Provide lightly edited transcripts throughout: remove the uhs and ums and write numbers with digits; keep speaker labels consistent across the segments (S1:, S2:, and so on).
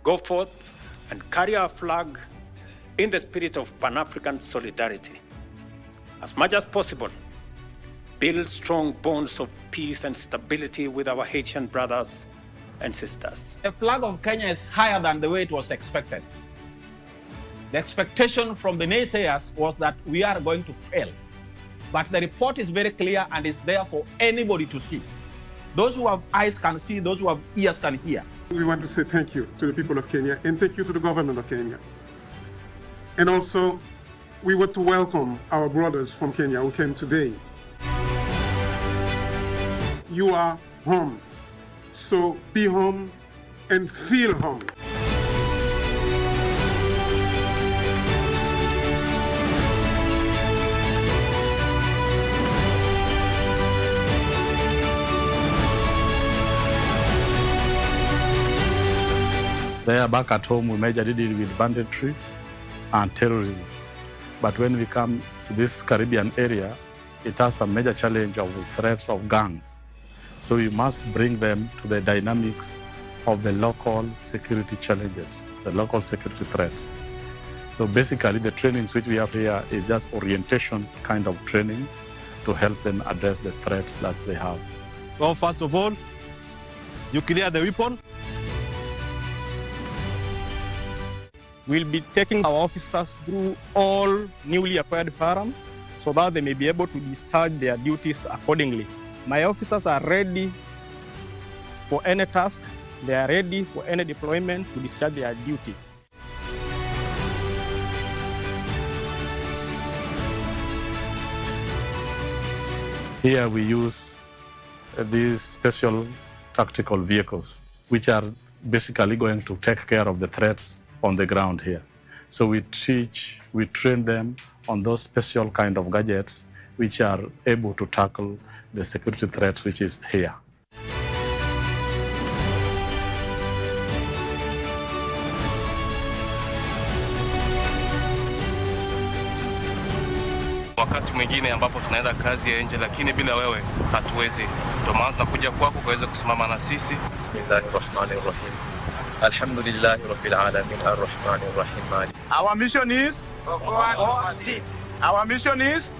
S1: go forth and carry our flag in the spirit of Pan-African solidarity. As much as possible, build strong bonds of peace and stability with our Haitian brothers and sisters.
S2: The flag of Kenya is higher than the way it was expected. The expectation from the naysayers was that we are going to fail. But the report is very clear and is there for anybody to see. Those who have eyes can see, those who have ears can hear.
S3: We want to say thank you to the people of Kenya and thank you to the government of Kenya. And also, we want to welcome our brothers from Kenya who came today. You are home, so be home and feel home.
S4: There, back at home, we majorly deal with banditry and terrorism. But when we come to this Caribbean area, it has a major challenge of the threats of gangs. So we must bring them to the dynamics of the local security challenges, the local security threats. So basically, the trainings which we have here is just orientation kind of training to help them address the threats that they have.
S5: So first of all, you clear the weapon. We'll be taking our officers through all newly acquired firearms so that they may be able to discharge their duties accordingly. My officers are ready for any task. They are ready for any deployment to discharge their duty.
S4: Here we use these special tactical vehicles, which are basically going to take care of the threats on the ground here. So we train them on those special kind of gadgets which are able to tackle the security threats which is here.
S6: Wakati mwingine ambapo tunaenda kazi ya nje, lakini bila wewe hatuwezi. Ndio maana tunakuja kwako kuweza kusimama na sisi. Bismillahirrahmanirrahim. Alhamdulillahi Rabbil Alamin Ar-Rahmanir Rahim.
S5: Our mission is Our mission is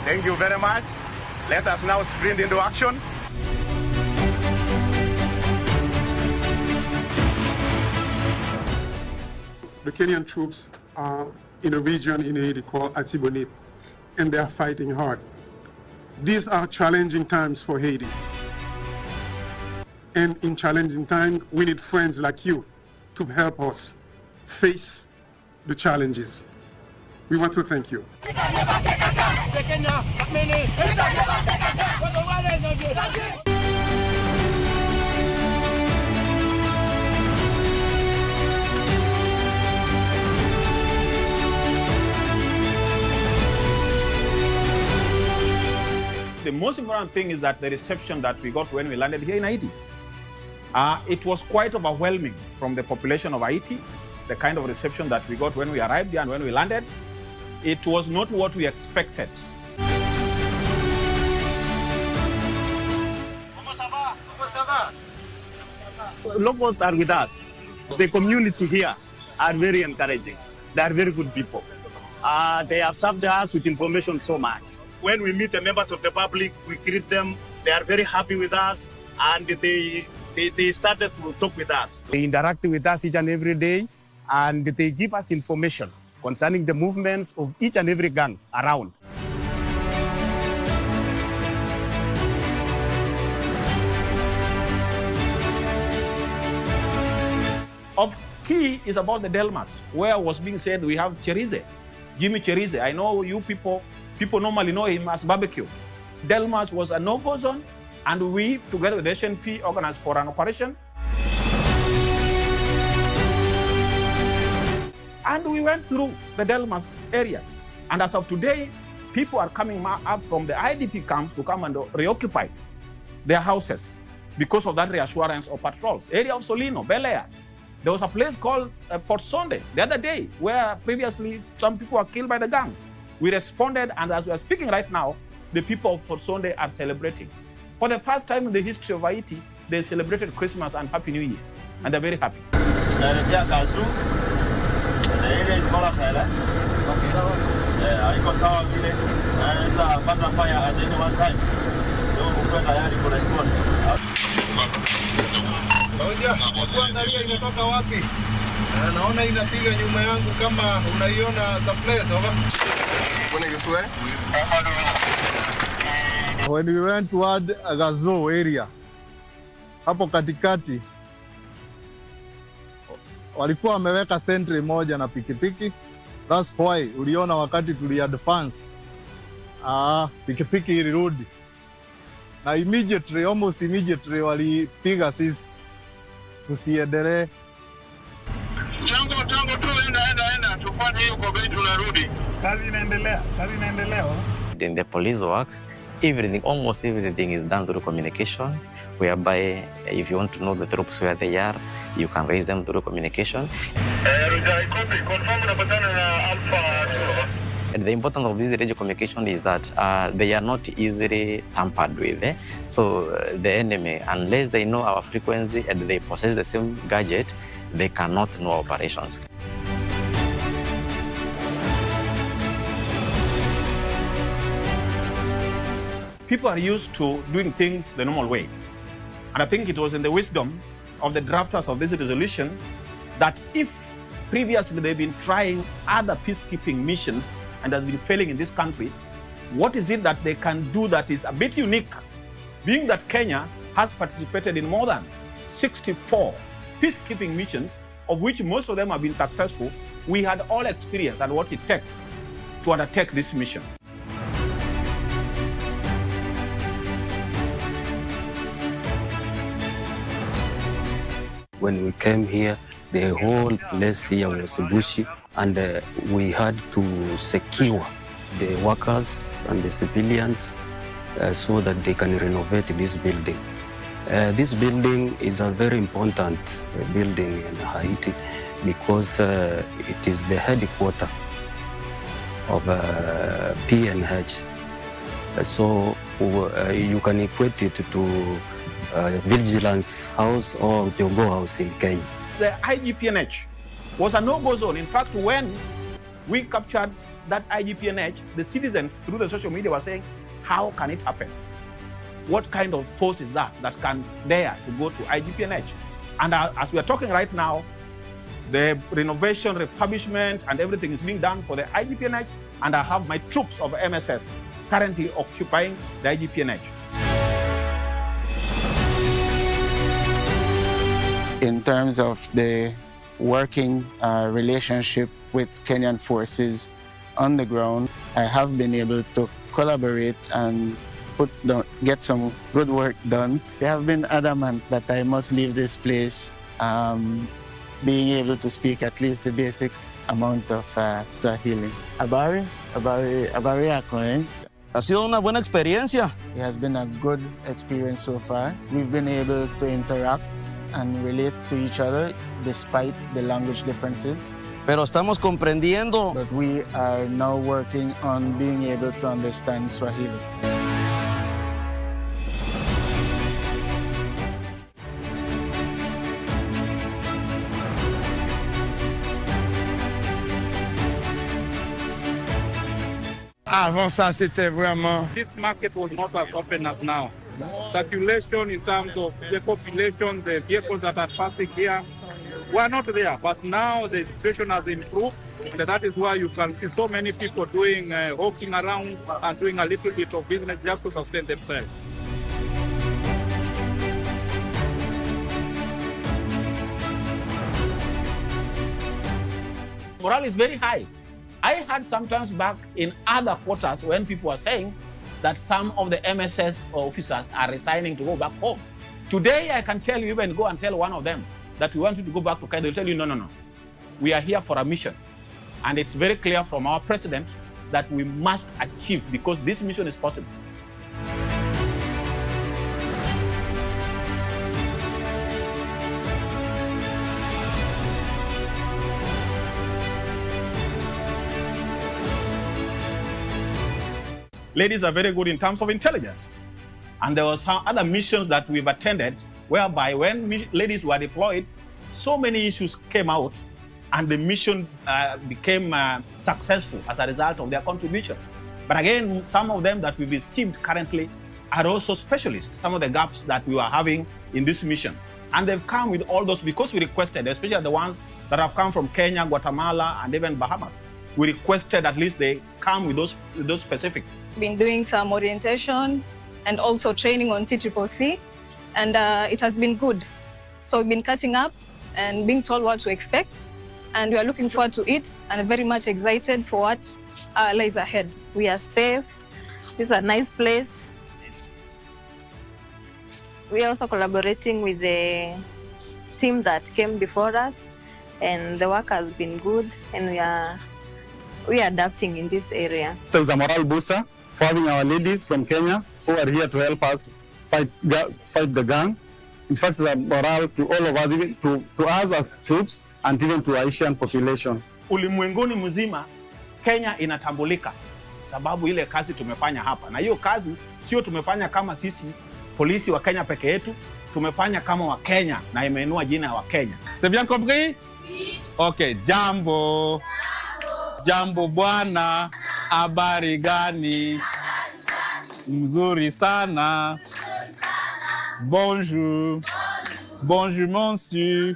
S5: Thank you very much. Let us now sprint into action.
S3: The Kenyan troops are in a region in Haiti called Atibonite, and they are fighting hard. These are challenging times for Haiti. And in challenging times, we need friends like you to help us face the challenges. We want to thank you.
S2: The most important thing is that the reception that we got when we landed here in Haiti, it was quite overwhelming from the population of Haiti, the kind of reception that we got when we arrived here and when we landed. It was not what we expected.
S7: Locals are with us. The community here are very encouraging. They are very good people. They have served us with information so much. When we meet the members of the public, we greet them. They are very happy with us, and they started to talk with us. They interact with us each and every day, and they give us information concerning the movements of each and every gang around.
S2: Of key is about the Delmas, where was being said we have Cherize, Jimmy Cherize. I know you people normally know him as barbecue. Delmas was a no-go zone, and we, together with HNP, organized for an operation. And we went through the Delmas area. And as of today, people are coming up from the IDP camps to come and reoccupy their houses because of that reassurance of patrols. Area of Solino, Bel Air. There was a place called Port Sonde the other day where previously some people were killed by the gangs. We responded, and as we are speaking right now, the people of Port Sonde are celebrating. For the first time in the history of Haiti, they celebrated Christmas and Happy New Year, and they're very happy.
S7: The area is volatile. Haiko sawa vile naweza pata fire at any one time. So uko tayari ku respond. Kuangalia imetoka wapi? Naona inapiga nyuma yangu kama unaiona surprise over.
S8: When we went toward Gazo area, hapo katikati walikuwa wameweka sentry moja na pikipiki. That's why uliona wakati tuli advance pikipiki ilirudi na almost immediately walipiga sisi tusiendelee.
S9: Tango tu enda tupate hiyo kwa gari tunarudi.
S3: Kazi inaendelea.
S10: In the police work, almost everything is done through communication, whereby if you want to know the troops where they are, you can raise them through communication. And the importance of this radio communication is that they are not easily tampered with. So the enemy, unless they know our frequency and they possess the same gadget, they cannot know operations.
S2: People are used to doing things the normal way. And I think it was in the wisdom of the drafters of this resolution that if previously they've been trying other peacekeeping missions and has been failing in this country, what is it that they can do that is a bit unique, being that Kenya has participated in more than 64 peacekeeping missions, of which most of them have been successful. We had all experience and what it takes to undertake this mission.
S11: When we came here, the whole place here was bushy, and we had to secure the workers and the civilians so that they can renovate this building. This building is a very important building in Haiti because it is the headquarters of PNH. So you can equate it to Vigilance House or Jongo House in Kenya.
S2: The IGPNH was a no-go zone. In fact, when we captured that IGPNH, the citizens through the social media were saying, how can it happen? What kind of force is that can dare to go to IGPNH? And as we are talking right now, the renovation, refurbishment, and everything is being done for the IGPNH, and I have my troops of MSS currently occupying the IGPNH.
S12: In terms of the working relationship with Kenyan forces on the ground, I have been able to collaborate and get some good work done. They have been adamant that I must leave this place being able to speak at least the basic amount of Swahili. Habari yako, eh?
S7: Ha sido una buena experiencia.
S12: It has been a good experience so far. We've been able to interact and relate to each other despite the language differences.
S7: Pero estamos comprendiendo.
S12: But we are now working on being able to understand Swahili.
S8: Avant ça, c'était vraiment...
S5: This market was not as open as now. Circulation in terms of the population, the vehicles that are passing here, were not there. But now the situation has improved. And that is why you can see so many people doing, walking around and doing a little bit of business just to sustain themselves.
S2: Morale is very high. I heard sometimes back in other quarters when people were saying that some of the MSS officers are resigning to go back home. Today, I can tell you, even go and tell one of them that we want you to go back to Kenya. They'll tell you, no. We are here for a mission. And it's very clear from our president that we must achieve because this mission is possible. Ladies are very good in terms of intelligence. And there were some other missions that we've attended whereby when ladies were deployed, so many issues came out and the mission became successful as a result of their contribution. But again, some of them that we've received currently are also specialists, some of the gaps that we were having in this mission. And they've come with all those because we requested, especially the ones that have come from Kenya, Guatemala, and even Bahamas. We requested at least they come with those specific.
S13: Been doing some orientation and also training on TCCC, and it has been good. So we've been catching up and being told what to expect, and we are looking forward to it and very much excited for what lies ahead.
S14: We are safe. This is a nice place. We are also collaborating with the team that came before us, and the work has been good, and we are adapting in this area.
S15: So it's a morale booster for having our ladies from Kenya who are here to help us fight the gang. In fact, it's a morale to all of us, even to us as troops and even to Haitian population.
S2: Ulimwenguni mzima, Kenya inatambulika sababu ile kazi tumefanya hapa. Na hiyo kazi sio tumefanya kama sisi polisi wa Kenya peke yetu, tumefanya kama wa Kenya na imeinua jina wa Kenya.
S16: C'est bien compris? Okay, jambo. Jambo bwana, habari gani? Mzuri sana. Bonjour. Bonjour monsieur.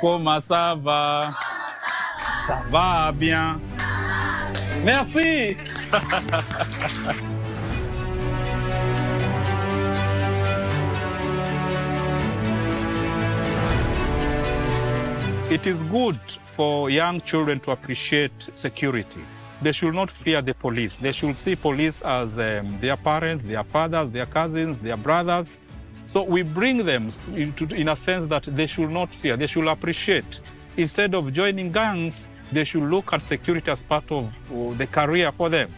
S16: Comment ça va? Ça va bien. Merci.
S5: It is good for young children to appreciate security. They should not fear the police. They should see police as their parents, their fathers, their cousins, their brothers. So we bring them in a sense that they should not fear, they should appreciate. Instead of joining gangs, they should look at security as part of the career for them.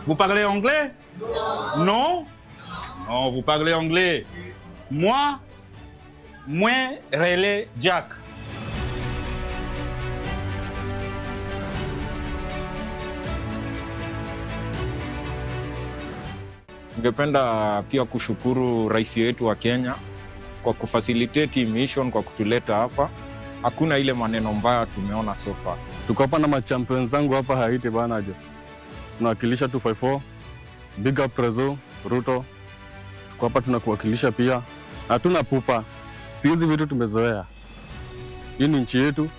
S16: Vous parlez anglais? Non? Non, vous parlez anglais. Moi relais Jack.
S17: Ningependa pia kushukuru rais wetu wa Kenya kwa kufacilitate mission kwa kutuleta hapa. Hakuna ile maneno mbaya tumeona so far.
S4: Tuko hapa na machampions zangu hapa Haiti bana aje. Tunawakilisha 254, Big Up Prezo, Ruto. Tuko hapa tunakuwakilisha pia. Hatuna pupa. Hizi vitu tumezoea. Hii ni nchi yetu.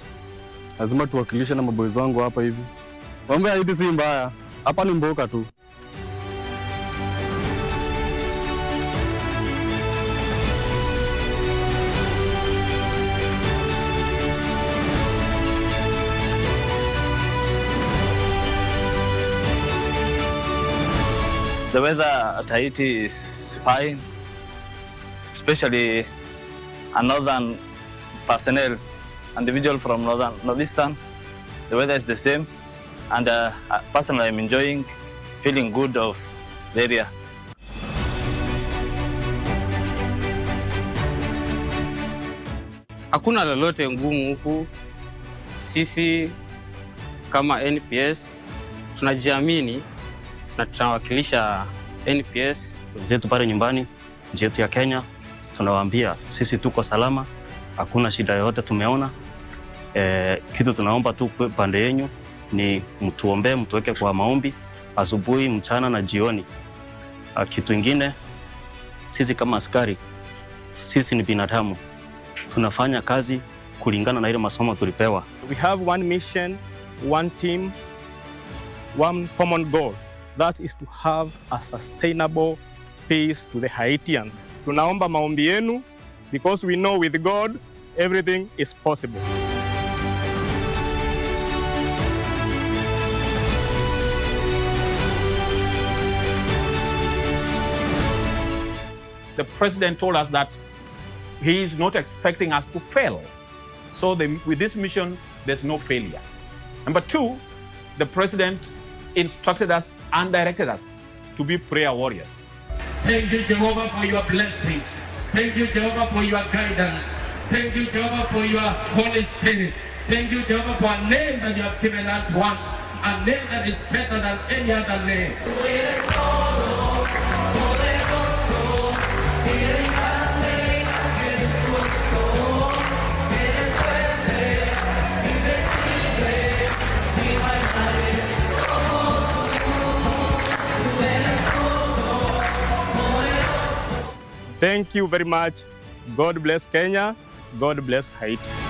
S4: Lazima tuwakilishe na maboys wangu hapa hivi. Mambo ya Haiti si mbaya. Hapa ni mboka tu.
S18: The weather at Haiti is fine, especially a northern personnel, individual from northeastern. The weather is the same, and personally I'm enjoying, feeling good of the area.
S11: Hakuna lolote ngumu huku. Sisi kama NPS tunajiamini na tunawakilisha NPS
S19: zetu pale nyumbani, nchi yetu ya Kenya. Tunawaambia sisi tuko salama, hakuna shida yoyote tumeona. Kitu tunaomba tu pande yenu ni mtuombee, mtuweke kwa maombi asubuhi, mchana na jioni. Kitu kingine, sisi kama askari, sisi ni binadamu. Tunafanya kazi kulingana na ile masomo tulipewa.
S5: We have one mission, one team, one common goal. That is to have a sustainable peace to the Haitians. Tunaomba maombi yenu because we know with God everything is possible.
S2: The president told us that he is not expecting us to fail. So with this mission, there's no failure. Number two, the president instructed us and directed us to be prayer warriors.
S20: Thank you, Jehovah, for your blessings. Thank you, Jehovah, for your guidance. Thank you, Jehovah, for your Holy Spirit. Thank you, Jehovah, for a name that you have given unto us, a name that is better than any other name.
S5: Thank you very much. God bless Kenya. God bless Haiti.